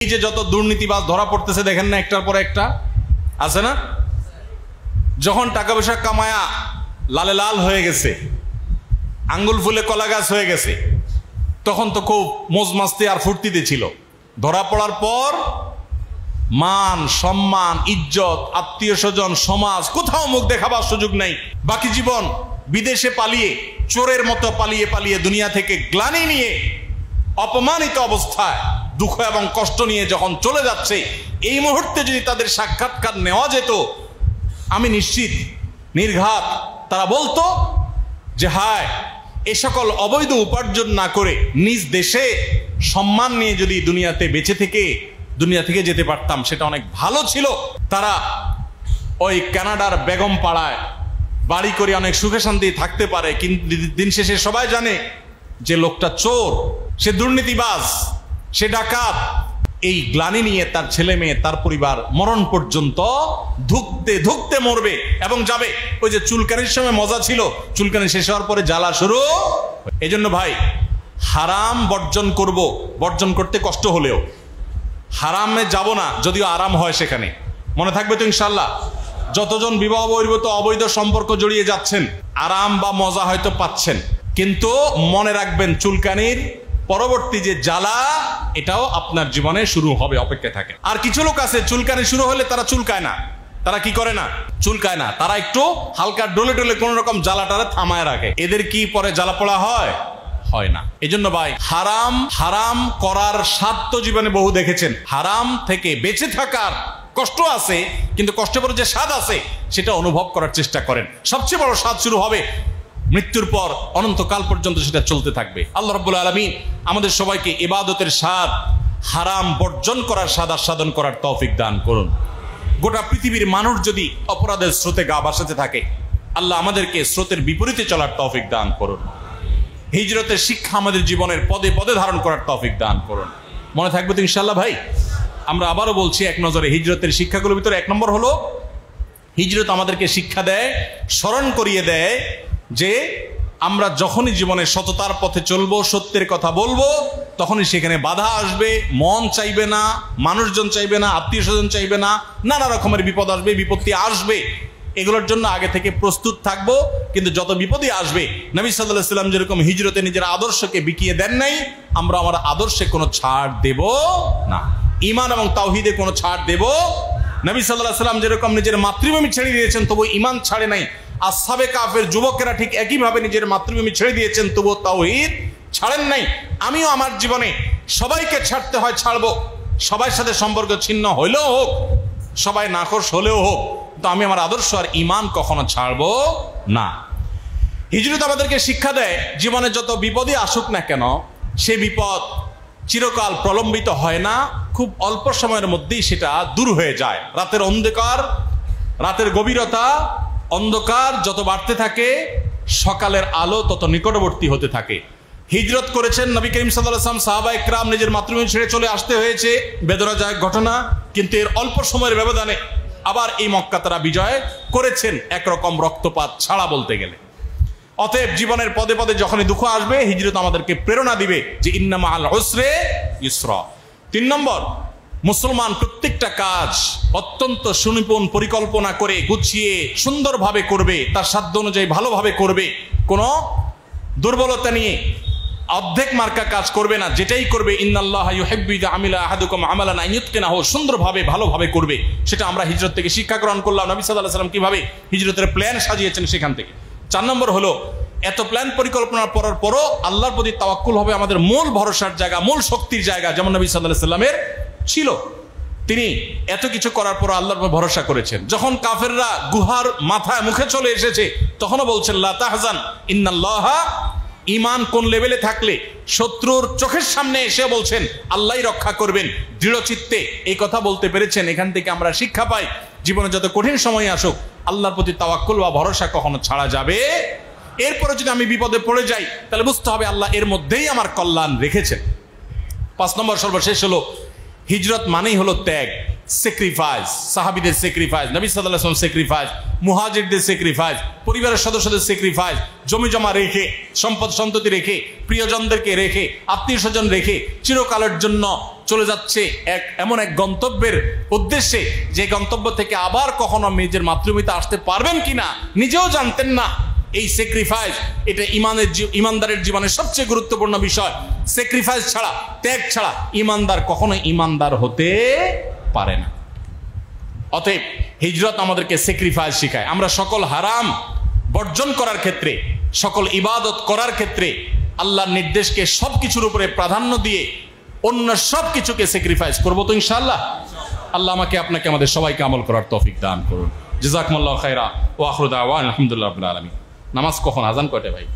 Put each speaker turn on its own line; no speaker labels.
এই যে যত দুর্নীতিবাজ ধরা পড়তেছে দেখেন না, একটার পর একটা আছে না। যখন টাকা পয়সা কামায়া লালে লাল হয়ে গেছে, আঙ্গুল ফুলে কলা গাছ হয়ে গেছে, তখন তো খুব মজ মাস্তি আর ফুর্তিতে ছিল। ধরা পড়ার পর মান সম্মান ইজ্জত আত্মীয় স্বজন সমাজ কোথাও মুখ দেখাবার সুযোগ নাই। বাকি জীবন বিদেশে পালিয়ে চোরের মতো পালিয়ে পালিয়ে দুনিয়া থেকে গ্লানি নিয়ে অপমানিত অবস্থায় দুঃখ এবং কষ্ট নিয়ে যখন চলে যাচ্ছে, এই মুহূর্তে যদি তাদের সাক্ষাৎকার নেওয়া যেত, আমি নিশ্চিত নির্ঘাত তারা বলতো যে হায়, এ সকল অবৈধ উপার্জন না করে নিজ দেশে সম্মান নিয়ে যদি দুনিয়াতে বেঁচে থেকে দুনিয়া থেকে যেতে পারতাম সেটা অনেক ভালো ছিল। তারা ওই কানাডার বেগম পাড়ায় বাড়ি করে অনেক সুখে শান্তি থাকতে পারে, কিন্তু দিন শেষে সবাই জানে যে লোকটা চোর, সে দুর্নীতিবাজ, সে ডাকাত। এই গ্লানি নিয়ে তার ছেলে মেয়ে তার পরিবার মরণ পর্যন্ত ধুকতে ধুকতে মরবে এবং যাবে। ওই যে চুলকানির সময় মজা ছিল, চুলকানি শেষ হওয়ার পরে জ্বালা শুরু। এই জন্য ভাই, হারাম বর্জন করব, বর্জন করতে কষ্ট হলেও হারামে যাব না, যদিও আরাম হয় সেখানে। মনে থাকবে তো ইনশাল্লাহ। যতজন বিবাহ বহির্ভূত অবৈধ সম্পর্ক জড়িয়ে যাচ্ছেন, আরাম বা মজা হয়তো পাচ্ছেন, কিন্তু মনে রাখবেন চুলকানির পরবর্তী যে জ্বালা, এটাও আপনার জীবনে শুরু হবে, অপেক্ষায় থাকে। আর কিছু লোক আছে চুলকানি শুরু হলে তারা চুলকায় না। তারা কি করে না? চুলকায় না। তারা একটু হালকা ডলে ডলে কোন রকম জ্বালাটারে থামায় রাখে। এদের কি পরে জ্বালা পোড়া হয়? হয় না। এই জন্য ভাই, হারাম হারাম করার স্বাদ তো জীবনে বহু দেখেছেন। হারাম থেকে বেঁচে থাকার কষ্ট আছে, কিন্তু কষ্টের পরে যে স্বাদ আছে সেটা অনুভব করার চেষ্টা করেন। সবচেয়ে বড় স্বাদ শুরু হবে মৃত্যুর পর, অনন্তকাল পর্যন্ত সেটা চলতে থাকবে। আল্লাহ রাব্বুল আলামিন আমাদের সবাইকে ইবাদতের স্বাদ, হারাম বর্জন করার স্বাদ আস্বাদন করার তৌফিক দান করুন। গোটা পৃথিবীর মানুষ যদি অপরাধের স্রোতে গা ভাসাতে থাকে, আল্লাহ আমাদেরকে স্রোতের বিপরীতে চলার তৌফিক দান করুন। হিজরতের শিক্ষা আমাদের জীবনের পদে পদে ধারণ করার তৌফিক দান করুন। মনে থাকবে তো ইনশাআল্লাহ ভাই। আমরা আবারও বলছি এক নজরে হিজরতের শিক্ষাগুলোর ভিতরে এক নম্বর হলো, হিজরত আমাদেরকে শিক্ষা দেয়, স্মরণ করিয়ে দেয় যে আমরা যখনই জীবনে সততার পথে চলবো, সত্যের কথা বলবো, তখনই সেখানে বাধা আসবে, মন চাইবে না, মানুষজন চাইবে না, আত্মীয় স্বজন চাইবে না, নানা রকমের বিপদ আসবে, বিপত্তি আসবে। এগুলোর জন্য আগে থেকে প্রস্তুত থাকবো। কিন্তু যত বিপদই আসবে, নবী সাল্লাল্লাহু আলাইহি ওয়াসাল্লাম যেরকম হিজরতে নিজের আদর্শকে বিকিয়ে দেন নাই, আমরা আমার আদর্শে কোনো ছাড় দেব না। ঈমান এবং তাওহীদে কোনো ছাড় দেব। নবী সাল্লাল্লাহু আলাইহি ওয়াসাল্লাম যেরকম নিজের মাতৃভূমি ছেড়ে দিয়েছেন, তবু ঈমান ছাড়ে নাই। আসহাবে কাফের যুবকেরা ঠিক একইভাবে নিজের মাতৃভূমি ছেড়ে দিয়েছেন, তবু তাওহীদ ছাড়েন নাই। আমিও আমার জীবনে সবাইকে ছাড়তে হয় ছাড়বো, সবার সাথে সম্পর্ক ছিন্ন হইলেও হোক, সবাই নাখোশ হলেও হোক, তো আমি আমার আদর্শ আর ঈমান কখনো ছাড়বো না। হিজরত আমাদেরকে শিক্ষা দেয়, জীবনে যত বিপদই আসুক না কেন, সে বিপদ চিরকাল প্রলম্বিত হয় না, খুব অল্প সময়ের মধ্যেই সেটা দূর হয়ে যায়। রাতের অন্ধকার, রাতের গভীরতা, অন্ধকার যত বাড়তে থাকে, সকালের আলো তত নিকটবর্তী হতে থাকে। হিজরত করেছেন নবী করিম সাল্লাল্লাহু আলাইহি ওয়াসাল্লাম, সাহাবায়ে কেরাম নিজের মাতৃভূমি ছেড়ে চলে আসতে হয়েছে, বেদনাদায়ক ঘটনা। কিন্তু এর অল্প সময়ের ব্যবধানে আবার এই মক্কা তারা বিজয় করেছেন, একরকম রক্তপাত ছাড়া বলতে গেলে। অতএব জীবনের পদে পদে যখনই দুঃখ আসবে, হিজরত আমাদেরকে প্রেরণা দিবে যে ইন্না মাআল উসরি ইউসরা। ৩ নম্বর, মুসলমান প্রত্যেকটা কাজ অত্যন্ত সুনিপুণ পরিকল্পনা করে গুছিয়ে সুন্দরভাবে করবে, তার সাধ্য অনুযায়ী ভালোভাবে করবে। কোনো দুর্বলতা নিয়ে অর্ধেক মার্কা কাজ করবে না, যেটাই করবে ইন্নাল্লাহা ইউহিব্বু ইযা আমিলা আহাদুকুম আমালান আন ইউতকিনাহু, সুন্দরভাবে ভালোভাবে করবে। সেটা আমরা হিজরত থেকে শিক্ষা গ্রহণ করলাম। নবী সাল্লাল্লাহু আলাইহি ওয়াসাল্লাম কিভাবে হিজরতের প্ল্যান সাজিয়েছেন সেখান থেকে। ৪ নম্বর হলো, এত প্ল্যান পরিকল্পনা করার পরও আল্লাহর প্রতি তাওয়াক্কুল হবে আমাদের মূল ভরসার জায়গা, মূল শক্তির জায়গা, যেমন নবী সাল্লাল্লাহু আলাইহি ওয়াসাল্লামের ছিল। তিনি এত কিছু করার পর আল্লাহর উপর ভরসা করেছেন। যখন কাফেররা গুহার মাথায় মুখে চলে এসেছে, তখনও বলছেন লা তাহজান ইন্নাল্লাহা। ঈমান কোন লেভেলে থাকলে শত্রুর চোখের সামনে এসে বলছেন আল্লাহই রক্ষা করবেন, দৃঢ় চিত্তে এই কথা বলতে পেরেছেন। এখান থেকে আমরা শিক্ষা পাই, জীবনে যত কঠিন সময় আসুক, আল্লাহর প্রতি তাওয়াক্কুল বা ভরসা কখনো ছাড়া যাবে। এরপরে যদি আমি বিপদে পড়ে যাই, তাহলে বুঝতে হবে আল্লাহ এর মধ্যেই আমার কল্যাণ রেখেছেন। ৫ নম্বর সর্বশেষ হলো, হিজরত মানেই হলো ত্যাগ, স্যাক্রিফাইস। সাহাবীদের স্যাক্রিফাইস, নবী সাল্লাল্লাহু আলাইহি ওয়াসাল্লাম স্যাক্রিফাইস, মুহাজিরদের স্যাক্রিফাইস, পরিবারের সদস্যদের স্যাক্রিফাইস, জমি জমা রেখে, সম্পদ সন্ততি রেখে, প্রিয়জনদেরকে রেখে, আত্মীয় স্বজন রেখে, চিরকালের জন্য চলে যাচ্ছে এমন এক গন্তব্যের উদ্দেশ্যে, যে গন্তব্য থেকে আবার কখনো নিজের মাতৃভূমিতে আসতে পারবেন কিনা নিজেও জানতেন না। এই স্যাক্রিফাইস, এটা ইমানদারের জীবনের সবচেয়ে গুরুত্বপূর্ণ বিষয়। স্যাক্রিফাইস ছাড়া, ত্যাগ ছাড়া ইমানদার কখনো ইমানদার হতে পারে না। অতএব হিজরত আমাদেরকে স্যাক্রিফাইস শেখায়। আমরা সকল হারাম বর্জন করার ক্ষেত্রে, সকল ইবাদত করার ক্ষেত্রে আল্লাহর নির্দেশকে সবকিছুর উপরে প্রাধান্য দিয়ে অন্য সবকিছুকে স্যাক্রিফাইস করবো তো ইনশাআল্লাহ। আল্লাহ আমাকে আপনাকে আমাদের সবাইকে আমল করার তৌফিক দান করুন। জাযাকুমুল্লাহু খায়রা ওয়া আখিরু দাওয়ানা আলহামদুলিল্লাহি রাব্বিল আলামিন। নামাজ কখন, আজান কয়টায় ভাই?